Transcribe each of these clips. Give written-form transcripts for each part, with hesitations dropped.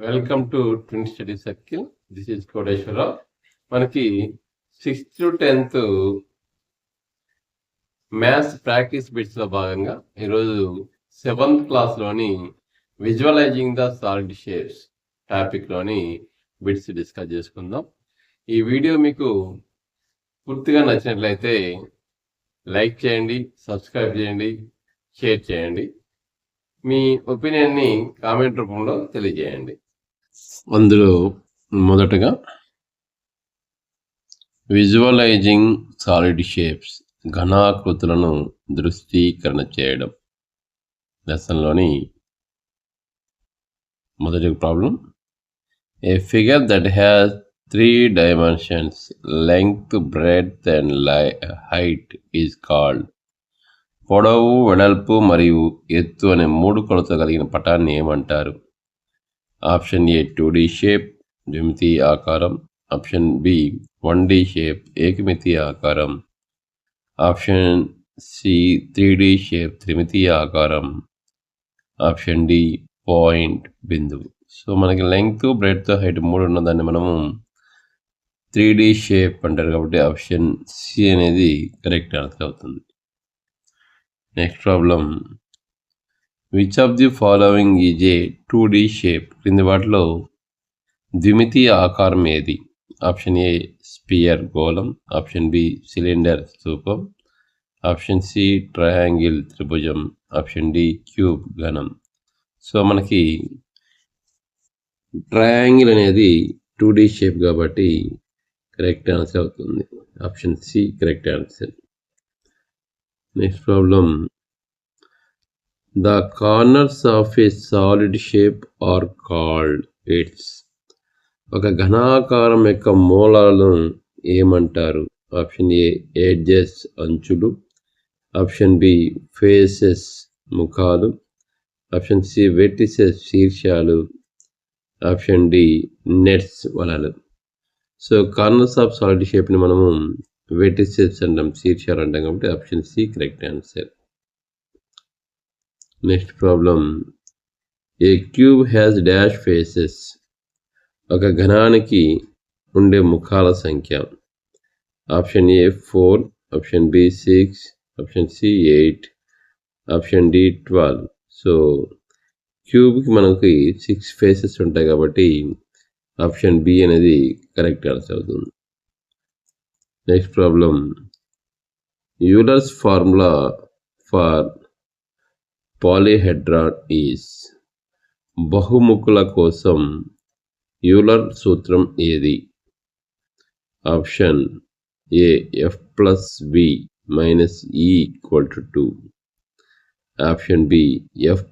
Welcome to twin study circle. This is Koteswararao. మనకి 6th to 10th maths practice బిట్స్లో భాగంగా ఈరోజు 7th క్లాస్లోని visualising the solid shapes టాపిక్లోని bits discuss చేసుకుందాం. ఈ వీడియో మీకు పూర్తిగా నచ్చినట్లయితే లైక్ చేయండి, సబ్స్క్రైబ్ చేయండి, షేర్ చేయండి. మీ ఒపీనియన్ని కామెంట్ రూపంలో తెలియజేయండి. అందులో మొదటగా విజువలైజింగ్ సాలిడ్ షేప్స్ ఘనాకృతులను దృశ్యీకరణ చేయడం లెసన్లోని మొదటి problem. A figure that has 3 dimensions, length, breadth and height is called. పొడవు, వెడల్పు మరియు ఎత్తు అనే 3 కొలతలు కలిగిన పటాన్ని ఏమంటారు? ఆప్షన్ ఏ 2D షేప్ ద్విమితీయ ఆకారం, ఆప్షన్ బి 1D షేప్ ఏకమితీయ ఆకారం, ఆప్షన్ సి 3D షేప్ త్రిమితీయ ఆకారం, ఆప్షన్ డి పాయింట్ బిందువు. సో మనకి లెంగ్త్, బ్రెడ్త్, హైట్ 3 ఉన్నదాన్ని మనము 3D షేప్ అంటారు కాబట్టి ఆప్షన్ సి అనేది కరెక్ట్ ఆన్సర్ అవుతుంది. Next problem. Which of the following is a 2D shape? క్రింది వాటిలో ద్విమితీయ ఆకారం ఏది? ఆప్షన్ ఏ స్పియర్ గోళం, ఆప్షన్ బి సిలిండర్ స్తూపం, ఆప్షన్ సి ట్రయాంగిల్ త్రిభుజం, ఆప్షన్ డి క్యూబ్ ఘనం. సో మనకి ట్రయాంగిల్ అనేది 2D షేప్ కాబట్టి కరెక్ట్ ఆన్సర్ అవుతుంది. Option C correct answer. Next problem. The corners of a solid shape are called its. ఒక ఘనాకారం యొక్క మూలాలను ఏమంటారు? ఆప్షన్ ఏ ఎడ్జెస్ అంచులు, ఆప్షన్ బి ఫేసెస్ ముఖాలు, ఆప్షన్ సి వెర్టిసెస్ శీర్షాలు, ఆప్షన్ డి నెట్స్ వలలు. సో కార్నర్స్ ఆఫ్ సాలిడ్ షేప్ని మనము వెర్టిసెస్ అంటాం, శీర్షాలు అంటాం కాబట్టి option C correct answer. Next problem. A cube has dash faces. ఒక ఘనానికి ఉండే ముఖాల సంఖ్య. Option A 4, option B 6, option C 8, option D 12. So క్యూబ్కి మనకి 6 ఫేసెస్ ఉంటాయి కాబట్టి ఆప్షన్ బి అనేది కరెక్ట్ ఆన్సర్ అవుతుంది. Next problem. Euler's formula for polyhedron is. బహుముఖుల కోసం యూలర్ సూత్రం ఏది? Option A f+v - e = 2, option B f+e -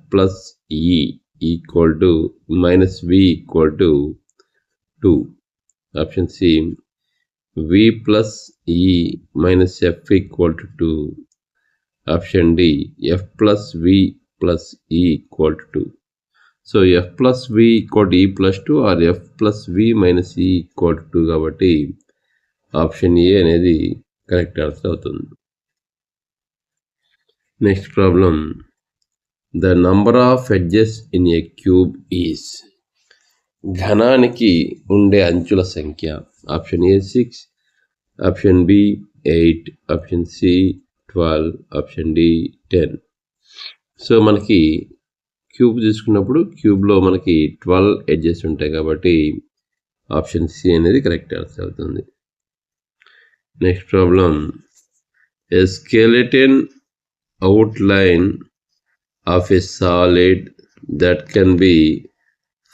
v = 2, option C v+e - f = 2, option D f+v + e = 2. So f+v = e+2 or f+v - e = 2 కాబట్టి option A అనేది correct answer అవుతుంది. Next problem. The number of edges in a cube is. ఘనానికి ఉండే అంచుల సంఖ్య. Option A 6, option B 8, option C 12, option D 10. So మనకి cube తీసుకున్నప్పుడు క్యూబ్లో మనకి 12 ఎడ్జెస్ ఉంటాయి కాబట్టి ఆప్షన్ సి అనేది కరెక్ట్ ఆన్సర్ అవుతుంది. Next problem. A skeleton outline of a solid that can be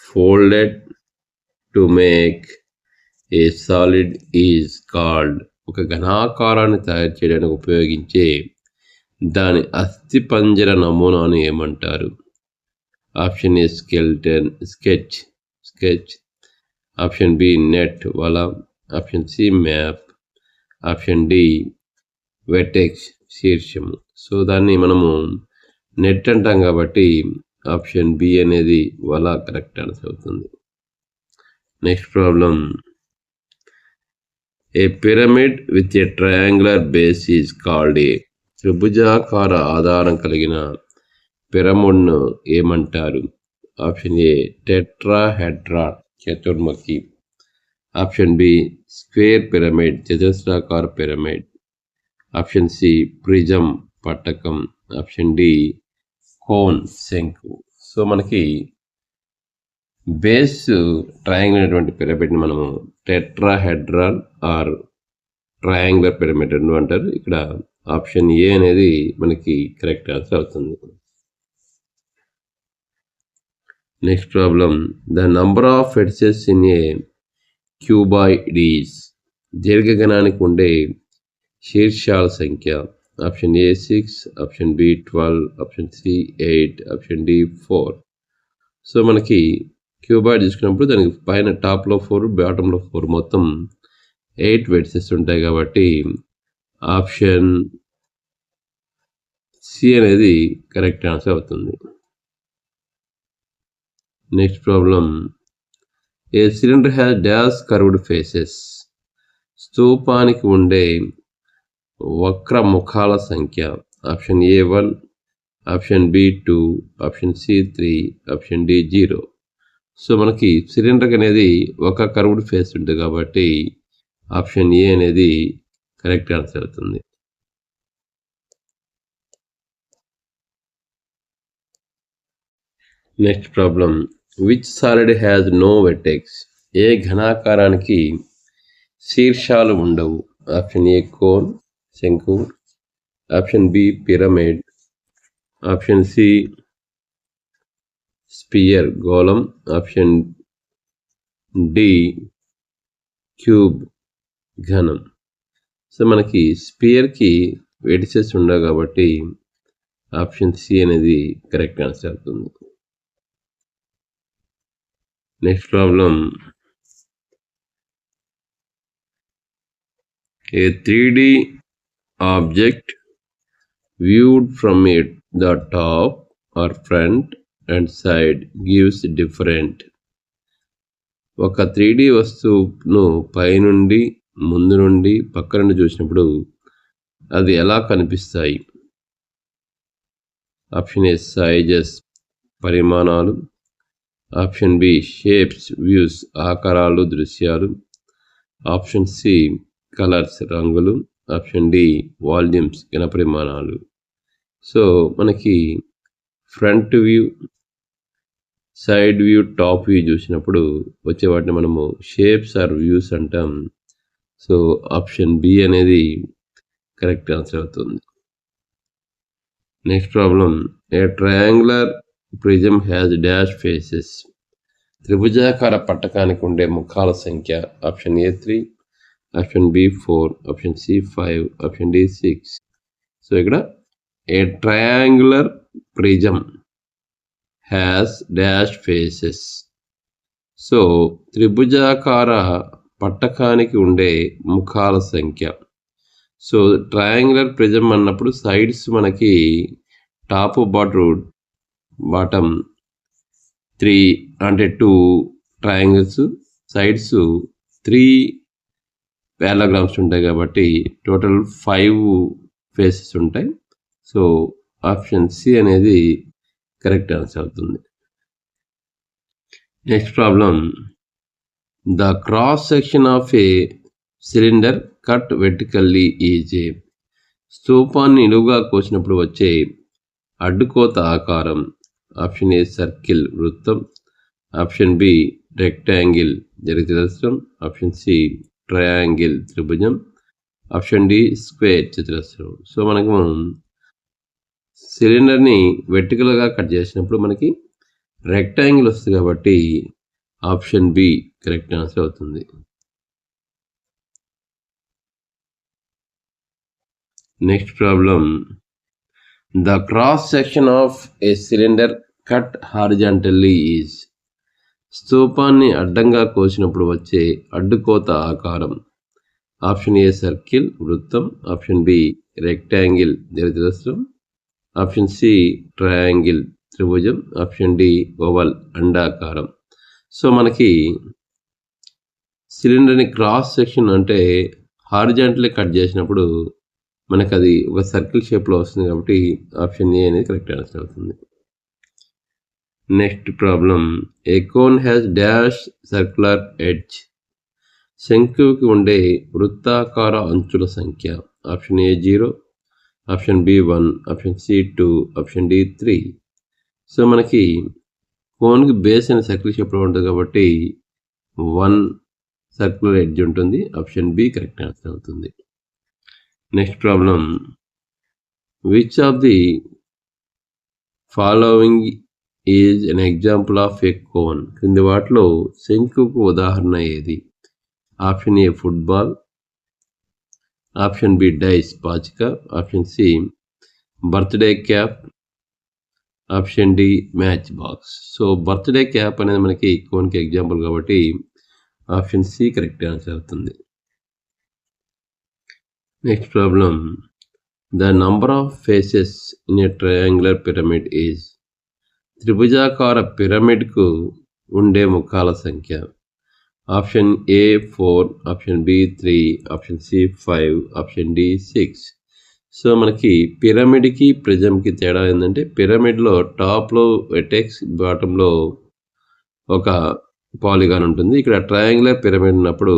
folded to make a solid is called. ఒక ఘనాకారాన్ని తయారు చేయడానికి ఉపయోగించే దాని అస్థిపంజర నమూనాను ఏమంటారు? Option A skeleton sketch, option B net వల, option C map, option D vertex శీర్షము. సో దాన్ని మనము నెట్ అంటాం కాబట్టి ఆప్షన్ బి అనేది వల కరెక్ట్ ఆన్సర్ అవుతుంది. Next problem. A pyramid with a triangular base is called a. త్రిభుజాకార ఆధారం కలిగిన పిరమిడ్ను ఏమంటారు? ఆప్షన్ ఏ టెట్రాహెడ్రాన్ చతుర్ముఖి, ఆప్షన్ బి స్క్వేర్ పిరమిడ్ చతురస్రాకార పిరమిడ్, ఆప్షన్ సి ప్రిజం పట్టకం, ఆప్షన్ డి కోన్ శంకు. సో మనకి బేస్ ట్రయాంగిల్ అనేటువంటి పిరమిడ్ని మనము టెట్రాహెడ్రాన్ ఆర్ ట్రయాంగులర్ పిరమిడ్ రెండు అంటారు. ఇక్కడ ఆప్షన్ ఏ అనేది మనకి కరెక్ట్ ఆన్సర్ అవుతుంది. Next problem, the number of edges in a cuboid is, దీర్ఘగణానికి ఉండే శీర్షాల సంఖ్య. Option A 6, option B 12, option C 8, option D 4. So మనకి క్యూబాయిడ్ తీసుకున్నప్పుడు దానికి పైన టాప్లో 4, బాటంలో 4, మొత్తం 8 వెడ్జెస్ ఉంటాయి కాబట్టి ఆప్షన్ సి అనేది కరెక్ట్ ఆన్సర్ అవుతుంది. Next problem, a cylinder has dash curved faces, స్తూపానికి ఉండే వక్ర ముఖాల సంఖ్య. Option A 1, option B 2, option C 3, option D 0. So మనకి సిలిండర్ అనేది ఒక కర్వ్డ్ ఫేస్ ఉంటుంది కాబట్టి ఆప్షన్ ఏ అనేది కరెక్ట్ ఆన్సర్ అవుతుంది. Next problem, which solid has no vertex, ఏ ఘనాకారానికి శీర్షాలు ఉండవు. ఆప్షన్ ఏ కోన్ శంకు, option B pyramid, option C sphere గోళం, ఆప్షన్ డి క్యూబ్ ఘనం. సో మనకి స్పియర్కి వెర్టిసెస్ ఉండవు కాబట్టి ఆప్షన్ సి అనేది కరెక్ట్ ఆన్సర్ అవుతుంది. Next problem, a 3D object viewed from it the top or front and side gives different. ఒక 3D వస్తువును పైనుండి, ముందు నుండి, పక్క నుండి చూసినప్పుడు అది ఎలా కనిపిస్తాయి. ఆప్షన్ ఏ సైజెస్ పరిమాణాలు, ఆప్షన్ బి షేప్స్ వ్యూస్ ఆకారాలు దృశ్యాలు, ఆప్షన్ సి కలర్స్ రంగులు, ఆప్షన్ డి వాల్యూమ్స్ ఘనపరిమాణాలు. సో మనకి front view, side view, top view చూసినప్పుడు వచ్చే వాటిని మనము షేప్స్ ఆర్ వ్యూస్ అంటాం. సో ఆప్షన్ బి అనేది కరెక్ట్ ఆన్సర్ అవుతుంది. Next problem, a triangular prism has dash faces, త్రిభుజాకార పట్టకానికి ఉండే ముఖాల సంఖ్య. Option A 3, option B 4, option C 5, option D 6. So ఇక్కడ a triangular prism has dash faces. So త్రిభుజాకార పట్టకానికి ఉండే ముఖాల సంఖ్య. సో ట్రయాంగులర్ ప్రిజం అన్నప్పుడు సైడ్స్ మనకి టాప్ బాటమ్ 3 అంటే 2 ట్రయాంగిల్స్, సైడ్స్ 3 పారాగ్రామ్స్ ఉంటాయి కాబట్టి టోటల్ 5 ఫేసెస్ ఉంటాయి. సో ఆప్షన్ సి అనేది కరెక్ట్ ఆన్సర్ అవుతుంది. Next problem, the cross section of a cylinder cut vertically is a, స్తూపాన్ని నిలువుగా కోసినప్పుడు వచ్చే అడ్డుకోత ఆకారం. ఆప్షన్ ఏ సర్కిల్ వృత్తం, ఆప్షన్ బి రెక్టాంగిల్ దీర్ఘచతురస్రం, ఆప్షన్ సి ట్రయాంగిల్ త్రిభుజం, ఆప్షన్ డి స్క్వేర్ చతురస్రం. సో మనకు సిలిండర్ని వెర్టికల్గా కట్ చేసినప్పుడు మనకి రెక్టాంగిల్ వస్తుంది కాబట్టి ఆప్షన్ బి కరెక్ట్ ఆన్సర్ అవుతుంది. Next problem, the cross section of a cylinder cut horizontally is, స్తూపాన్ని అడ్డంగా కోసినప్పుడు వచ్చే అడ్డుకోత ఆకారం. ఆప్షన్ ఏ సర్కిల్ వృత్తం, ఆప్షన్ బి రెక్టాంగిల్ దీర్ఘచతురస్రం, ఆప్షన్ సి ట్రయాంగిల్ త్రిభుజం, ఆప్షన్ డి ఓవల్ అండాకారం. సో మనకి సిలిండర్ని క్రాస్ సెక్షన్ అంటే హారిజాంటల్లీ కట్ చేసినప్పుడు మనకు అది ఒక సర్కిల్ షేప్లో వస్తుంది కాబట్టి ఆప్షన్ ఏ అనేది కరెక్ట్ ఆన్సర్ అవుతుంది. Next problem, a cone has dash circular edge. శంకువుకి ఉండే వృత్తాకార అంచుల సంఖ్య. Option A 0, option B 1, option C 2, option D 3. So మనకి కోన్కి బేస్ అనే సర్కిల్ షేప్లో ఉంటుంది కాబట్టి 1 సర్క్యులర్ ఎడ్జ్ ఉంటుంది. ఆప్షన్ బి కరెక్ట్ ఆన్సర్ అవుతుంది. Next problem, which of the following is an example of a cone. క్రింది వాటిలో శంకుకు ఉదాహరణ ఏది? Option A football, option B dice పాచిక, option C birthday cap, option D matchbox. So birthday cap అనేది మనకి కోన్కి ఎగ్జాంపుల్ కాబట్టి ఆప్షన్ సి కరెక్ట్ ఆన్సర్ అవుతుంది. Next problem, the number of faces in a triangular pyramid is. త్రిభుజాకార పిరమిడ్కు ఉండే ముఖాల సంఖ్య. Option A 4, option B 3, option C 5, option D 6. So మనకి పిరమిడ్కి ప్రిజంకి తేడా ఏంటంటే పిరమిడ్లో టాప్లో వెటెక్స్, బాటంలో ఒక పాలిగాన్ ఉంటుంది. ఇక్కడ ట్రయాంగులర్ పిరమిడ్ ఉన్నప్పుడు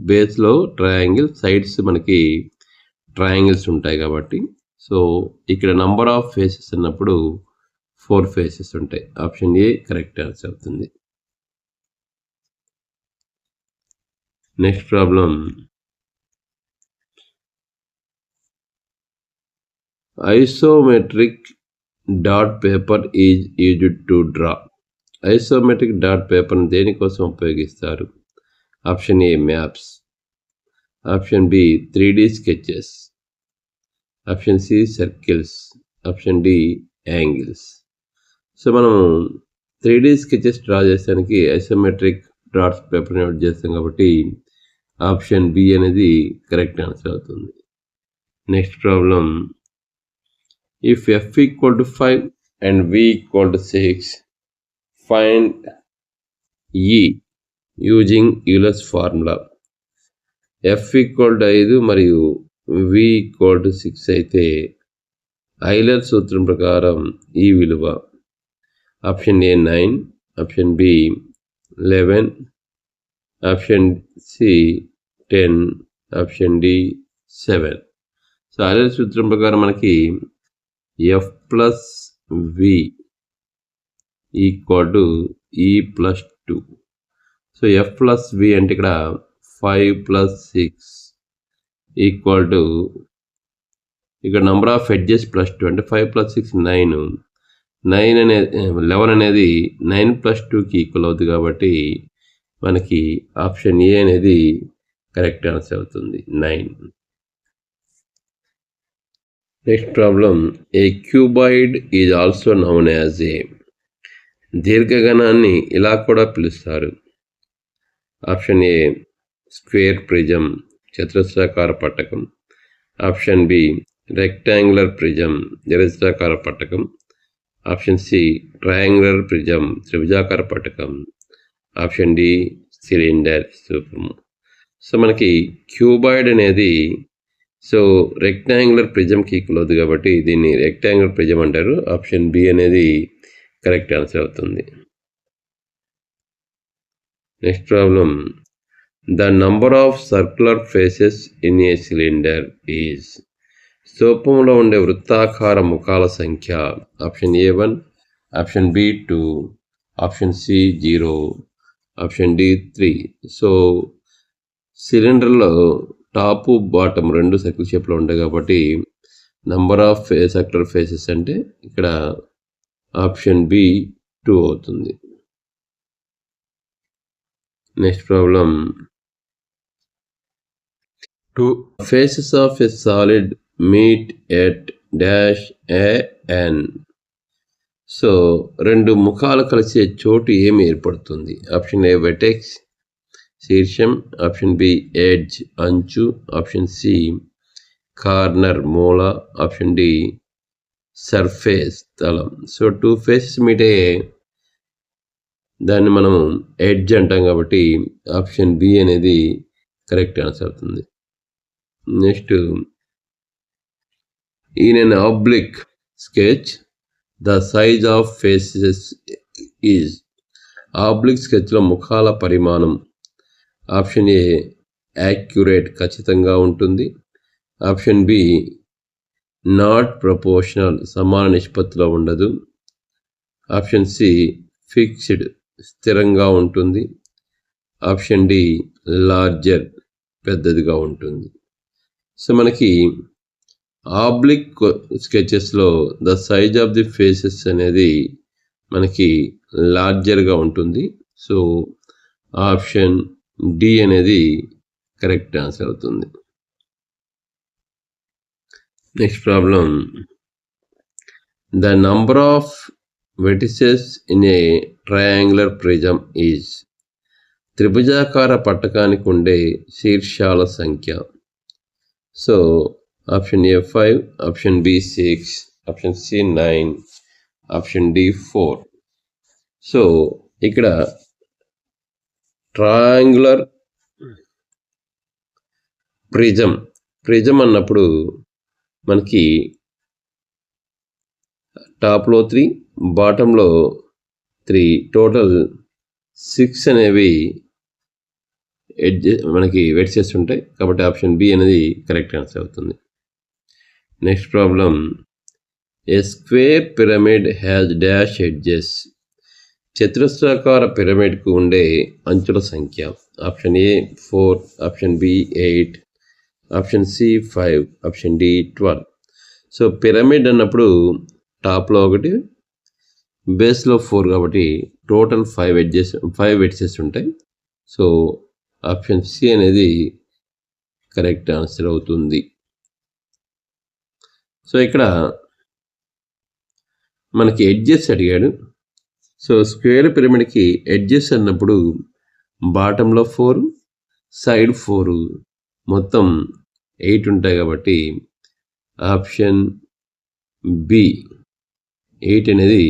బేస్లో ట్రయాంగిల్, సైడ్స్ మనకి ట్రయాంగిల్స్ ఉంటాయి కాబట్టి సో ఇక్కడ నంబర్ ఆఫ్ ఫేసెస్ అన్నప్పుడు 4 ఫేసెస్ ఉంటాయి. ఆప్షన్ ఏ కరెక్ట్ ఆన్సర్ అవుతుంది. Next problem, isometric dot paper is used to draw. Isometric dot పేపర్ని దేనికోసం ఉపయోగిస్తారు? Option A maps, option B 3D sketches, option C circles, option D angles. So మనం 3D sketches draw చేసానికి isometric dots పేపర్ని use చేస్తాం కాబట్టి option B అనేది correct answer అవుతుంది. Next problem, if f = 5 and v = 6, find e using Euler's formula. f = 5 మరియు v = 6 అయితే ఐలర్ సూత్రం ప్రకారం ఈ విలువ. Option A 9, option B 11, option C 10, option D 7. So Euler సూత్రం ప్రకారం మనకి f plus v = e plus 2. So f plus v అంటే ఇక్కడ 5 ప్లస్ 6 = ఇక్కడ నంబర్ ఆఫ్ ఎడ్జెస్ ప్లస్ 2 అంటే 5 ప్లస్ 6 9. 11 అనేది 9 ప్లస్ 2కి ఈక్వల్ అవుతుంది కాబట్టి మనకి ఆప్షన్ ఏ అనేది కరెక్ట్ ఆన్సర్ అవుతుంది, 9. Next problem, a cuboid is also known as a. దీర్ఘగణాన్ని ఇలా కూడా పిలుస్తారు. ఆప్షన్ ఏ స్క్వేర్ ప్రిజం, చతురస్రాకార పట్టకం, ఆప్షన్ బి రెక్టాంగులర్ ప్రిజం, దీర్ఘచతురస్రాకార పట్టకం, ఆప్షన్ సి ట్రయాంగులర్ ప్రిజం, త్రిభుజాకార పట్టకం, ఆప్షన్ డి సిలిండర్ స్తూపము. సో మనకి క్యూబాయిడ్ అనేది సో రెక్టాంగులర్ ప్రిజంకి ఈక్వల్ అవుతుంది కాబట్టి దీన్ని రెక్టాంగులర్ ప్రిజం అంటారు. ఆప్షన్ బి అనేది కరెక్ట్ ఆన్సర్ అవుతుంది. Next problem, the number of circular faces in a cylinder is. స్తూపంలో ఉండే వృత్తాకార ముఖాల సంఖ్య. Option A 1, option B 2, option C 0, option D 3. So సిలిండర్లో టాపు బాటమ్ 2 సర్కిల్ షేప్లో ఉంటాయి కాబట్టి నంబర్ ఆఫ్ సర్క్యులర్ ఫేసెస్ అంటే ఇక్కడ ఆప్షన్ బి 2 అవుతుంది. Next problem, 2 faces of a solid meet at dash a n. So 2 ముఖాలు కలిసే చోటు ఏమి ఏర్పడుతుంది? ఆప్షన్ ఏ వెటెక్స్ శీర్షం, ఆప్షన్ బి ఎడ్జ్ అంచు, ఆప్షన్ సి కార్నర్ మూల, ఆప్షన్ డి సర్ఫేస్ తలం. సో 2 ఫేసెస్ మీట్ అయ్యే దాన్ని మనం ఎడ్జ్ అంటాం కాబట్టి ఆప్షన్ బి అనేది కరెక్ట్ ఆన్సర్ అవుతుంది. Next, in an oblique sketch the size of faces is. Oblique స్కెచ్లో ముఖాల పరిమాణం ఆప్షన్ ఏ యాక్యురేట్ ఖచ్చితంగా ఉంటుంది. ఆప్షన్ బి నాట్ ప్రపోర్షనల్ సమాన నిష్పత్తిలో ఉండదు. ఆప్షన్ సి ఫిక్స్డ్ స్థిరంగా ఉంటుంది. ఆప్షన్ డి లార్జర్ పెద్దదిగా ఉంటుంది. సో మనకి ఆబ్లిక్ స్కెచెస్లో the size of the faces అనేది మనకి లార్జర్గా ఉంటుంది. సో ఆప్షన్ డి అనేది కరెక్ట్ ఆన్సర్ అవుతుంది. Next problem, the number of vertices in a triangular prism is. త్రిభుజాకార పట్టకానికి ఉండే శీర్షాల సంఖ్య. So option A 5, option B 6, option C 9, option D 4. So ఇక్కడ ట్రయాంగులర్ ప్రిజం అన్నప్పుడు మనకి టాప్లో 3, బాటంలో 3, టోటల్ 6 అనేవి మనకి వెట్సెస్ ఉంటాయి. కాబట్టి ఆప్షన్ బి అనేది కరెక్ట్ ఆన్సర్ అవుతుంది. Next problem, a square pyramid has dash edges. చతురస్రాకార పిరమిడ్కు ఉండే అంచుల సంఖ్య. Option A 4, option B 8, option C 5, option D 12. So pyramid అన్నప్పుడు టాప్లో 1, బేస్లో 4 కాబట్టి టోటల్ 5 వెడ్జెస్ ఉంటాయి. సో ఆప్షన్ సి అనేది కరెక్ట్ ఆన్సర్ అవుతుంది. సో ఇక్కడ మనకి ఎడ్జెస్ అడిగాడు. సో స్క్వేర్ పిరమిడ్కి ఎడ్జెస్ అన్నప్పుడు బాటంలో 4, సైడ్ 4, మొత్తం 8 ఉంటాయి కాబట్టి ఆప్షన్ బి 8 అనేది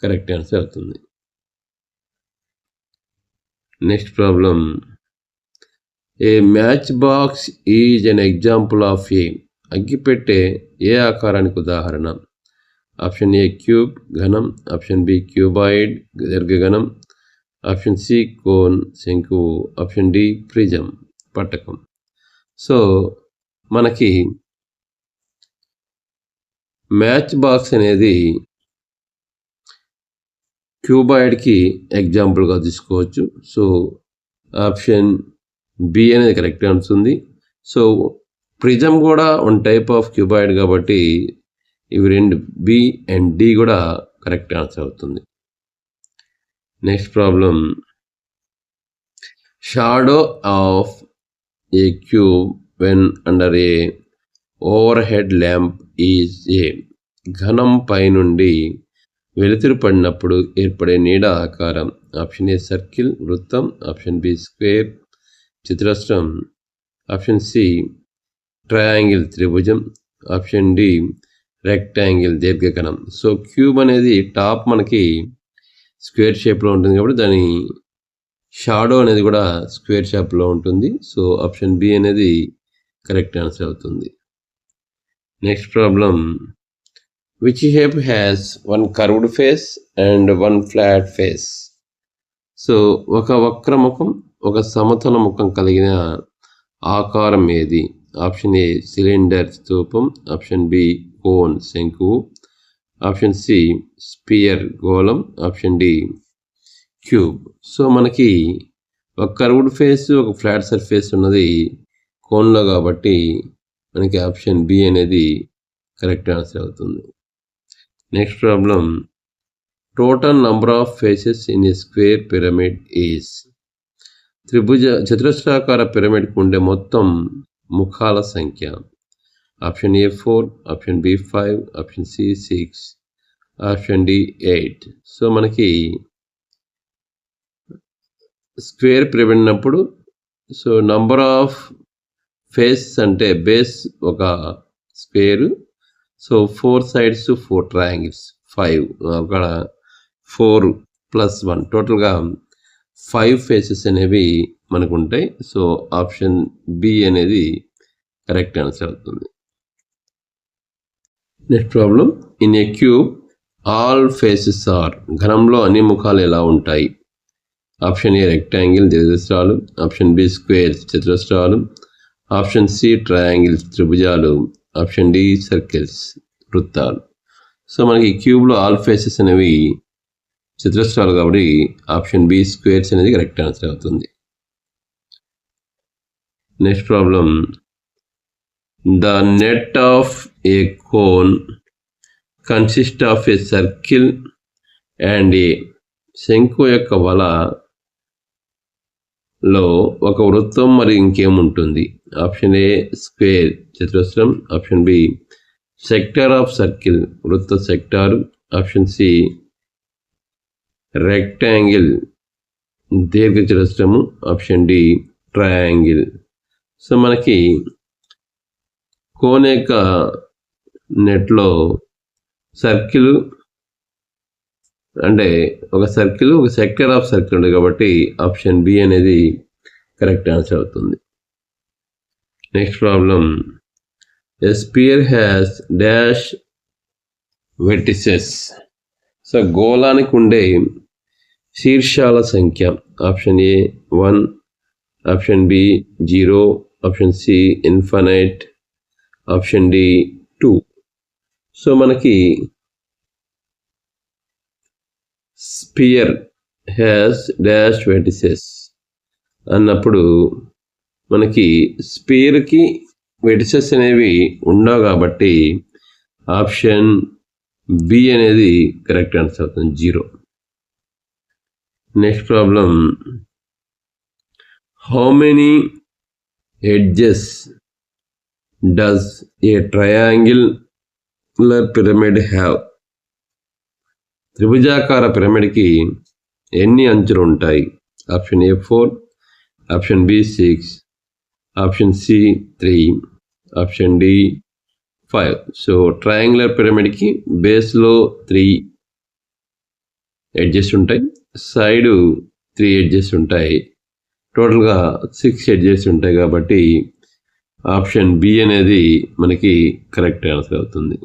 కరెక్ట్ ఆన్సర్ అవుతుంది. Next problem, a match box is an example of a. అగ్గిపెట్టె ఏ ఆకారానికి ఉదాహరణ. ఆప్షన్ ఏ క్యూబ్ ఘనం, ఆప్షన్ బి క్యూబాయిడ్ దీర్ఘఘనం, ఆప్షన్ సి కోన్ శంకువు, ఆప్షన్ డి ప్రిజం పట్టకం. సో మనకి మ్యాచ్ బాక్స్ అనేది క్యూబాయిడ్కి ఎగ్జాంపుల్గా తీసుకోవచ్చు. సో ఆప్షన్ బి అనేది కరెక్ట్ అవుతుంది. సో ప్రిజం కూడా వన్ టైప్ ఆఫ్ క్యూబాయిడ్ కాబట్టి ఇవి రెండు బి అండ్ డి కూడా కరెక్ట్ ఆన్సర్ అవుతుంది. Next problem, shadow of a cube when under a overhead lamp is a. ఘనం పై నుండి వెలుతురు పడినప్పుడు ఏర్పడే నీడ ఆకారం. ఆప్షన్ ఏ సర్కిల్ వృత్తం, ఆప్షన్ బి స్క్వేర్ చతురస్రం, ఆప్షన్ సి ట్రయాంగిల్ త్రిభుజం, ఆప్షన్ డి రెక్టాంగిల్ దీర్ఘకణం. సో క్యూబ్ అనేది టాప్ మనకి స్క్వేర్ షేప్లో ఉంటుంది కాబట్టి దాని షాడో అనేది కూడా స్క్వేర్ షేప్లో ఉంటుంది. సో ఆప్షన్ బి అనేది కరెక్ట్ ఆన్సర్ అవుతుంది. Next problem, which shape has one curved face and one flat face. So ఒక వక్రముఖం ఒక సమతల ముఖం కలిగిన ఆకారం ఏది. ఆప్షన్ ఏ సిలిండర్ స్తూపం, ఆప్షన్ బి కోన్ శంకువు, ఆప్షన్ సి స్పియర్ గోళం, ఆప్షన్ డి క్యూబ్. సో మనకి ఒక కర్వ్డ్ ఫేస్ ఒక ఫ్లాట్ సర్ఫేస్ ఉన్నది కోన్లో కాబట్టి మనకి ఆప్షన్ బి అనేది కరెక్ట్ ఆన్సర్ అవుతుంది. Next problem, total number of faces in a square pyramid is. చతురస్రాకార పిరమిడ్కు ఉండే మొత్తం ముఖాల సంఖ్య. Option A 4, option B 5, option C 6, option D 8. So మనకి స్క్వేర్ పిరమిడ్ అన్నప్పుడు సో నంబర్ ఆఫ్ ఫేస్ అంటే బేస్ ఒక స్క్వేరు, సో 4 సైడ్స్ 4 ట్రయాంగిల్స్ 5, అక్కడ 4 + 1 టోటల్గా 5 ఫేసెస్ అనేవి మనకు ఉంటాయి. సో ఆప్షన్ బి అనేది కరెక్ట్ ఆన్సర్ అవుతుంది. Next problem, in a cube all faces are, ఘనంలో అన్ని ముఖాలు ఎలా ఉంటాయి? ఆప్షన్ ఏ రెక్టాంగిల్ దీర్ఘచతురస్రాలు, ఆప్షన్ బి స్క్వేర్ చతురస్రాలు, ఆప్షన్ సి ట్రయాంగిల్స్ త్రిభుజాలు, ఆప్షన్ డి సర్కిల్స్ వృత్తాలు. సో మనకి క్యూబ్లో ఆల్ ఫేసెస్ అనేవి చతురస్రాలు కాబట్టి ఆప్షన్ బి స్క్వేర్స్ అనేది కరెక్ట్ ఆన్సర్ అవుతుంది. Next problem, the net of a cone consist of a circle and a, శంకు యొక్క వలలో ఒక వృత్తం మరి ఇంకేముంటుంది? ఆప్షన్ ఏ స్క్వేర్ చతురస్రం, option B sector of circle వృత్త సెక్టారు, ఆప్షన్ సి రెక్టాంగిల్ దీర్ఘచతురస్రము, ఆప్షన్ డి ట్రయాంగిల్. సో మనకి కోన్ యొక్క నెట్లో సర్కిల్ అంటే ఒక సర్కిల్, ఒక సెక్టర్ ఆఫ్ సర్కిల్ ఉంది కాబట్టి ఆప్షన్ బి అనేది కరెక్ట్ ఆన్సర్ అవుతుంది. Next problem, a sphere has dash vertices. So గోళానికి ఉండే శీర్షాల సంఖ్య option A 1, option B 0, option C infinite, option D 2. So మనకి స్పియర్ హ్యాస్ డాష్ వెర్టిసెస్ అన్నప్పుడు మనకి స్పియర్కి వెర్టిసెస్ అనేవి ఉండవు కాబట్టి ఆప్షన్ బి అనేది కరెక్ట్ ఆన్సర్ అవుతుంది, 0. Next problem, how many edges does a triangular pyramid have? త్రిభుజాకార పిరమిడ్కి ఎన్ని అంచులు ఉంటాయి? Option A 4, option B 6, option C 3, option D 5. So triangular పిరమిడ్కి బేస్లో 3 ఎడ్జెస్ ఉంటాయి, సైడు 3 ఎడ్జెస్ ఉంటాయి, టోటల్గా 6 ఎడ్జెస్ ఉంటాయి కాబట్టి ఆప్షన్ బి అనేది మనకి కరెక్ట్ ఆన్సర్ అవుతుంది.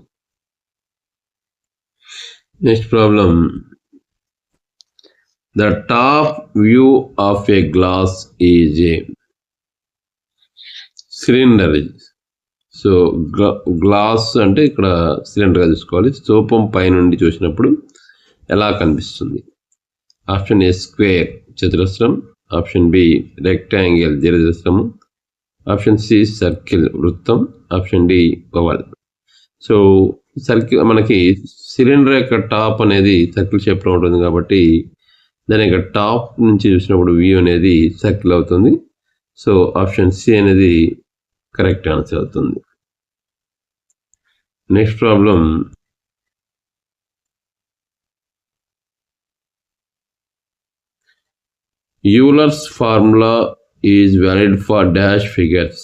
Next problem, the top view of a glass is a cylinder. So glass అంటే ఇక్కడ సిలిండర్గా చూసుకోవాలి. స్తూపం పైనుండి చూసినప్పుడు ఎలా కనిపిస్తుంది? ఆప్షన్ ఏ స్క్వేర్ చతురస్రం, ఆప్షన్ బి రెక్టాంగిల్ దీర్ఘచతురస్రము, ఆప్షన్ సి సర్కిల్ వృత్తం, option D oval. So circle మనకి సిలిండర్ యొక్క టాప్ అనేది సర్కిల్ షేప్లో ఉంటుంది కాబట్టి దాని యొక్క టాప్ నుంచి చూసినప్పుడు వ్యూ అనేది సర్కిల్ అవుతుంది. సో ఆప్షన్ సి అనేది కరెక్ట్ ఆన్సర్ అవుతుంది. Next problem, Euler's formula is valid for dash figures.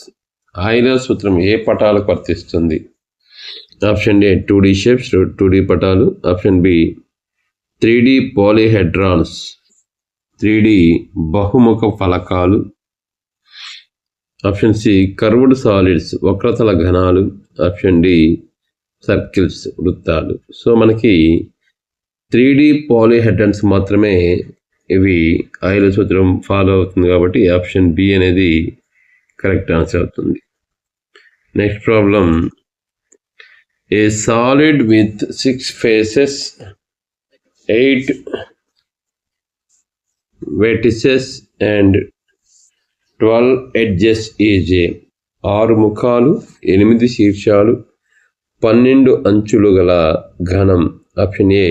Euler సూత్రం ఏ పటాలకు వర్తిస్తుంది? Option A 2D shapes 2D పటాలు, ఆప్షన్ బి 3D పాలీహెడ్రాన్స్ 3D బహుముఖ ఫలకాలు, ఆప్షన్ సి కర్వ్డ్ సాలిడ్స్ వక్రతల ఘనాలు, ఆప్షన్ డి సర్కిల్స్ వృత్తాలు. సో మనకి 3D పాలీహెడ్రాన్స్ మాత్రమే ఇవి ఆయిలర్ సూత్రం ఫాలో అవుతుంది కాబట్టి ఆప్షన్ బి అనేది కరెక్ట్ ఆన్సర్ అవుతుంది. Next problem, a solid with 6 faces, 8 vertices and 12 edges is a 6 ముఖాలు 8 శీర్షాలు 12 అంచులు గల ఘనం. ఆప్షన్ ఏ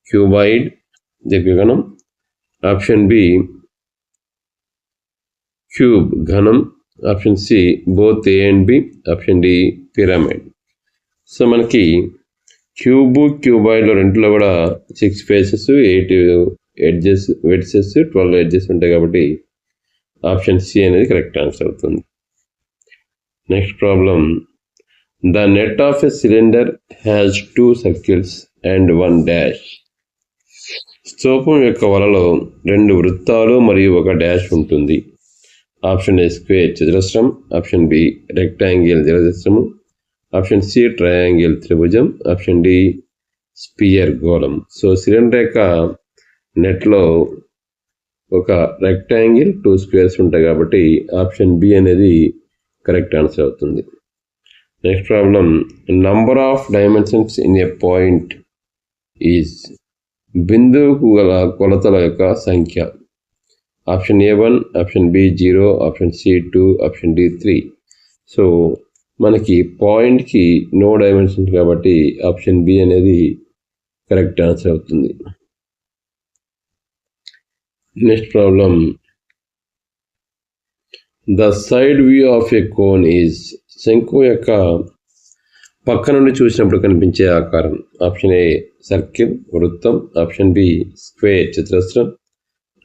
క్యూబాయిడ్ దీర్ఘఘనం, ఆప్షన్ బి క్యూబ్ ఘనం, option C both A and B, option D pyramid. So మనకి క్యూబాయిడ్లో రెండులో కూడా 6 faces, 8 ఎడ్జెస్ వెర్టిసెస్, 12 ఎడ్జెస్ ఉంటాయి కాబట్టి ఆప్షన్ సి అనేది కరెక్ట్ ఆన్సర్ అవుతుంది. Next problem, the net of a cylinder has 2 circles and 1 dash. స్తూపం యొక్క వలలో 2 వృత్తాలు మరియు 1 డాష్ ఉంటుంది. ఆప్షన్ ఏ స్క్వేర్ చతురస్రం, ఆప్షన్ బి రెక్టాంగిల్ దీర్ఘచతురస్రము, ఆప్షన్ సి ట్రయాంగిల్ త్రిభుజం, ఆప్షన్ డి స్పియర్ గోళం. సో సిలిండర్ యొక్క నెట్లో ఒక రెక్టాంగిల్ 2 స్క్వేర్స్ ఉంటాయి కాబట్టి ఆప్షన్ బి అనేది కరెక్ట్ ఆన్సర్ అవుతుంది. Next problem, number of dimensions in a point is, బిందువుకు గల కొలతల యొక్క సంఖ్య. Option A 1, option B 0, option C 2, option D 3. So మనకి పాయింట్కి నో డైమెన్షన్స్ కాబట్టి ఆప్షన్ బి అనేది కరెక్ట్ ఆన్సర్ అవుతుంది. Next problem, the side view of a cone is, శంకు యొక్క పక్క నుండి చూసినప్పుడు కనిపించే ఆకారం. ఆప్షన్ ఏ సర్కిల్ వృత్తం, ఆప్షన్ బి స్క్వేర్ చతురస్రం,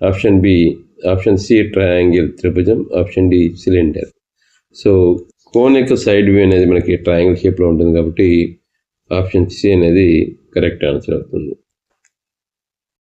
ఆప్షన్ సి ట్రయాంగిల్ త్రిభుజం, option D cylinder. So cone యొక్క సైడ్ వ్యూ అనేది మనకి ట్రయాంగిల్ షేప్లో ఉంటుంది కాబట్టి ఆప్షన్ సి అనేది కరెక్ట్ ఆన్సర్ అవుతుంది.